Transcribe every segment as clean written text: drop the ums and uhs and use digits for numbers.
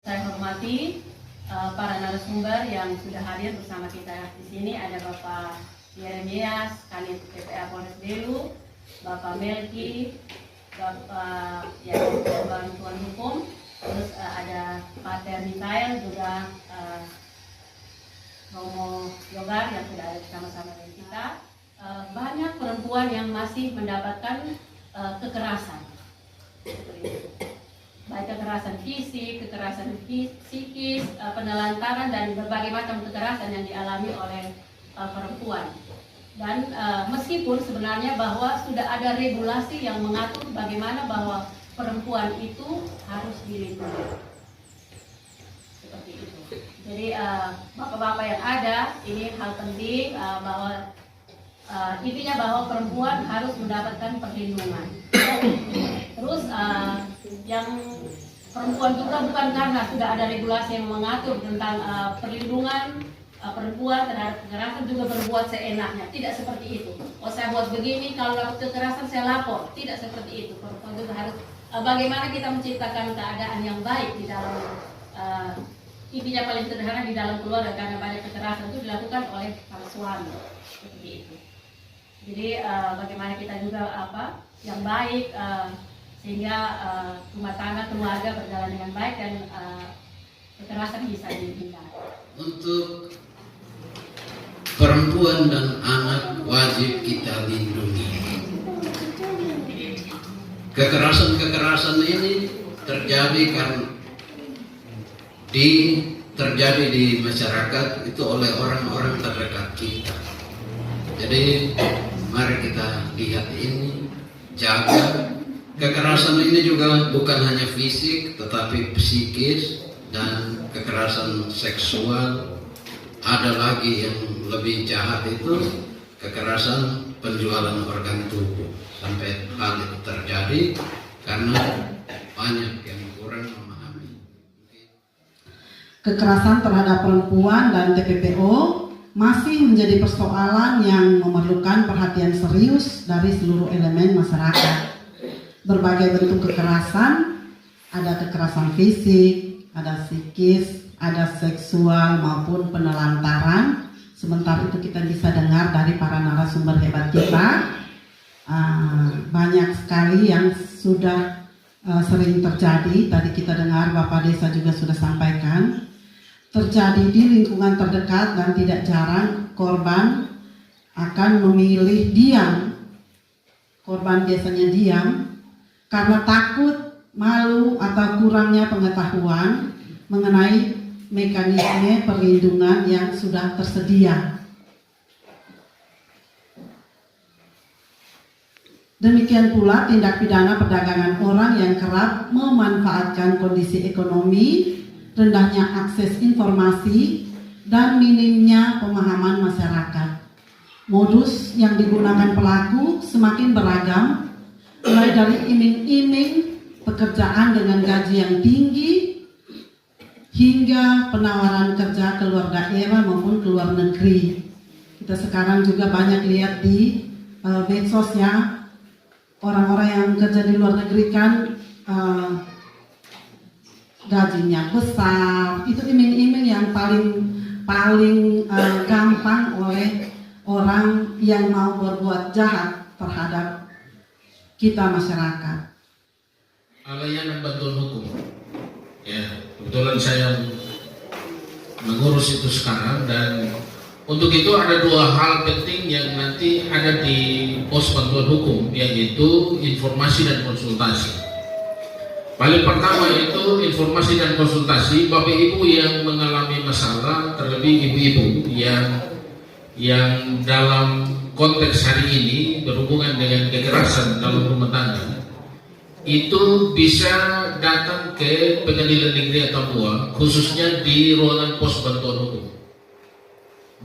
Saya hormati para narasumber yang sudah hadir bersama kita di sini. Ada Bapak Yeremias, Kanit TPA Polres Belu, Bapak Melki, Bapak yang bantuan hukum, terus ada Pak Termikael, juga Romo Yogar yang sudah ada bersama-sama dengan kita. Banyak perempuan yang masih mendapatkan kekerasan, baik kekerasan fisik, kekerasan psikis, penelantaran, dan berbagai macam kekerasan yang dialami oleh perempuan. Dan meskipun sebenarnya bahwa sudah ada regulasi yang mengatur bagaimana bahwa perempuan itu harus dilindungi, seperti itu. Jadi bapak-bapak yang ada, ini hal penting bahwa intinya bahwa perempuan harus mendapatkan perlindungan. Terus yang perempuan juga bukan karena sudah ada regulasi yang mengatur tentang perlindungan perempuan terhadap kekerasan juga berbuat seenaknya. Tidak seperti itu. Oh, saya buat begini, kalau dapat kekerasan saya lapor. Tidak seperti itu. Perempuan juga harus bagaimana kita menciptakan keadaan yang baik di dalam intinya paling sederhana di dalam keluarga, karena banyak kekerasan itu dilakukan oleh para suami. Seperti itu. Jadi bagaimana kita juga yang baik sehingga rumah tangga keluarga berjalan dengan baik dan kekerasan bisa dihindari. Untuk perempuan dan anak wajib kita lindungi. Kekerasan ini terjadi di masyarakat itu oleh orang-orang terdekat kita. Jadi mari kita lihat ini, jaga. Kekerasan ini juga bukan hanya fisik tetapi psikis dan kekerasan seksual. Ada lagi yang lebih jahat, itu kekerasan penjualan organ tubuh. Sampai hal itu terjadi karena banyak yang kurang memahami. Kekerasan terhadap perempuan dan TPPO masih menjadi persoalan yang memerlukan perhatian serius dari seluruh elemen masyarakat. Berbagai bentuk kekerasan, ada kekerasan fisik, ada psikis, ada seksual maupun penelantaran. Sementara itu kita bisa dengar dari para narasumber hebat kita, banyak sekali yang sudah sering terjadi. Tadi kita dengar Bapak Desa juga sudah sampaikan, terjadi di lingkungan terdekat dan tidak jarang korban akan memilih diam. Korban biasanya diam karena takut, malu, atau kurangnya pengetahuan mengenai mekanisme perlindungan yang sudah tersedia. Demikian pula tindak pidana perdagangan orang yang kerap memanfaatkan kondisi ekonomi, rendahnya akses informasi, dan minimnya pemahaman masyarakat. Modus yang digunakan pelaku semakin beragam, mulai dari iming-iming pekerjaan dengan gaji yang tinggi hingga penawaran kerja ke luar daerah maupun ke luar negeri. Kita sekarang juga banyak lihat di medsos ya, orang-orang yang kerja di luar negeri kan gajinya besar. Itu iming-iming yang paling gampang oleh orang yang mau berbuat jahat terhadap kita masyarakat. Layanan bantuan hukum, ya kebetulan saya mengurus itu sekarang, dan untuk itu ada dua hal penting yang nanti ada di pos bantuan hukum, yaitu informasi dan konsultasi. Paling pertama itu informasi dan konsultasi. Bapak Ibu yang mengalami masalah, terlebih ibu-ibu yang dalam konteks hari ini berhubungan dengan kekerasan dalam rumah tangga, itu bisa datang ke Pengadilan Negeri Atambua, khususnya di ruangan pos bantuan hukum.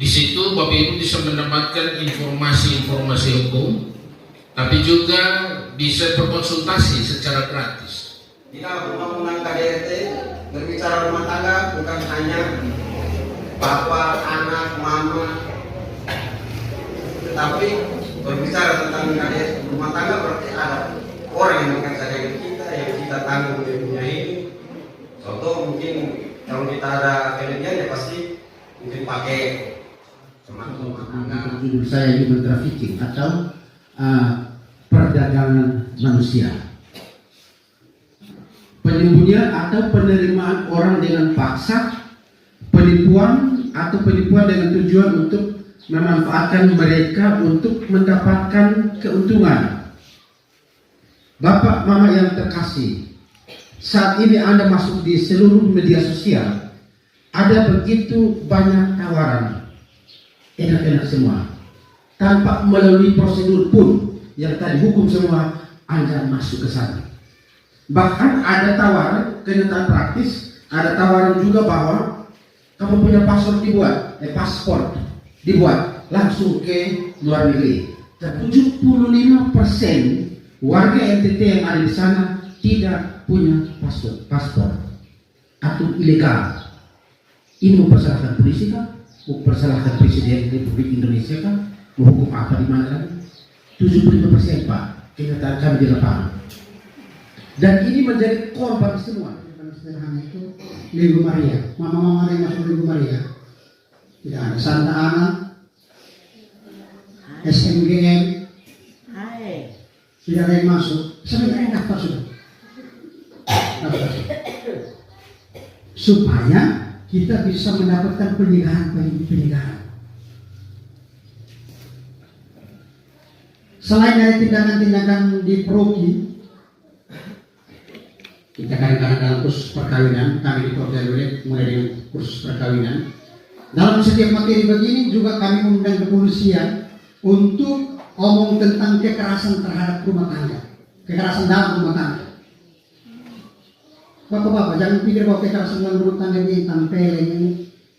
Di situ Bapak Ibu bisa mendapatkan informasi-informasi hukum, tapi juga bisa berkonsultasi secara gratis. Di dalam undang-undang KDRT berbicara rumah tangga bukan hanya bapak, anak, mama, tetapi berbicara tentang KDRT rumah tangga berarti ada orang yang bekerja dengan kita, yang kita tanggung dia punya ini. Contoh mungkin kalau kita ada kelebihan ya pasti mungkin pakai teman-teman. Judul saya human trafficking atau perdagangan manusia. Penyembunyian atau penerimaan orang dengan paksa, penipuan atau penipuan dengan tujuan untuk memanfaatkan mereka untuk mendapatkan keuntungan. Bapak Mama yang terkasih, saat ini Anda masuk di seluruh media sosial, ada begitu banyak tawaran, enak-enak semua, tanpa melalui prosedur pun yang tadi hukum semua, Anda masuk ke sana. Bahkan ada tawaran kenyataan praktis, ada tawaran juga bahwa kamu punya paspor dibuat langsung ke luar negeri. Dan 75% warga NTT yang ada di sana tidak punya paspor atau ilegal. Ini mempersalahkan polisi kah? Mempersalahkan Presiden Republik Indonesia kah? Menghukum apa di mana lagi? 75% Pak, kenyataan kami di lapangan. Dan ini menjadi korban semua. Sederhana itu Minggu Maria, mama-mama yang masuk Minggu Maria, tidak ada Santa Ana, SMGM, tidak ada yang masuk. Sebenarnya daftar sudah. Supaya kita bisa mendapatkan pencegahan. Selain dari tindakan-tindakan di Proki, kita kadang-kadang dalam kursus perkawinan, kami di Koordinator mulai dengan kursus perkawinan. Dalam setiap materi begini juga kami mengundang kepolisian untuk ngomong tentang kekerasan terhadap rumah tangga, kekerasan dalam rumah tangga. Bapak-bapak jangan pikir bahwa kekerasan dalam rumah tangga ini tampeleng ini.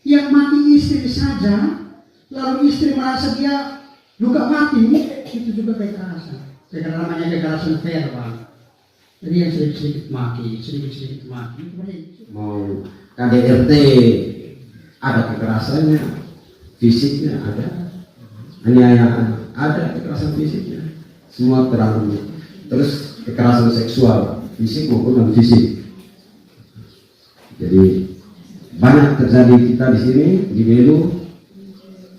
Yang mati istri saja, lalu istri merasa dia juga mati, itu juga kekerasan. Namanya kekerasan verbal. Jadi yang sedikit-sedikit mati. Mau KDRT ada kekerasannya, fisiknya ada, penganiayaan ada, kekerasan fisiknya, semua terangnya. Terus kekerasan seksual, fisik maupun non fisik. Jadi banyak terjadi kita di sini di Belu.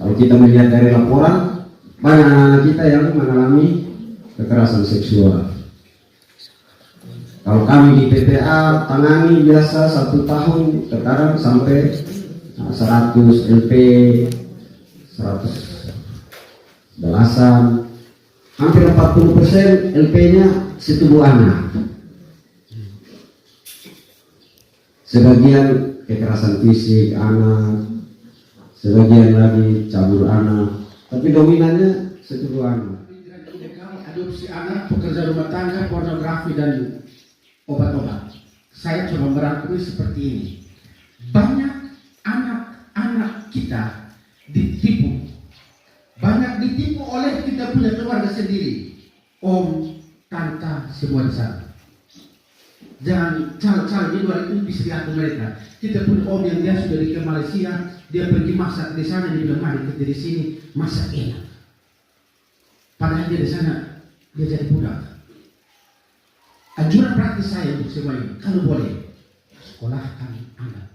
Kalau kita melihat dari laporan, banyak anak-anak kita yang mengalami kekerasan seksual. Kalau kami di PPA tangani biasa 1 tahun terkadang sampai 100 LP, 100 belasan, hampir 40% LP-nya setubuh anak. Sebagian kekerasan fisik anak, sebagian lagi cabur anak, tapi dominannya setubuh anak. Adopsi anak, pekerja rumah tangga, pornografi dan obat-obat. Saya coba merangkumnya seperti ini. Banyak anak-anak kita ditipu. Banyak ditipu oleh kita punya keluarga sendiri. Om, tante, semua di sana. Jangan calon-calon di luar itu bisa diatur mereka. Kita punya om yang dia sudah ke Malaysia, dia pergi masak di sana, dia bilang mari kita di sini masak enak. Padahal dia di sana dia jadi budak. Anjuran praktis saya untuk semua ini, kalau boleh, sekolahkan anak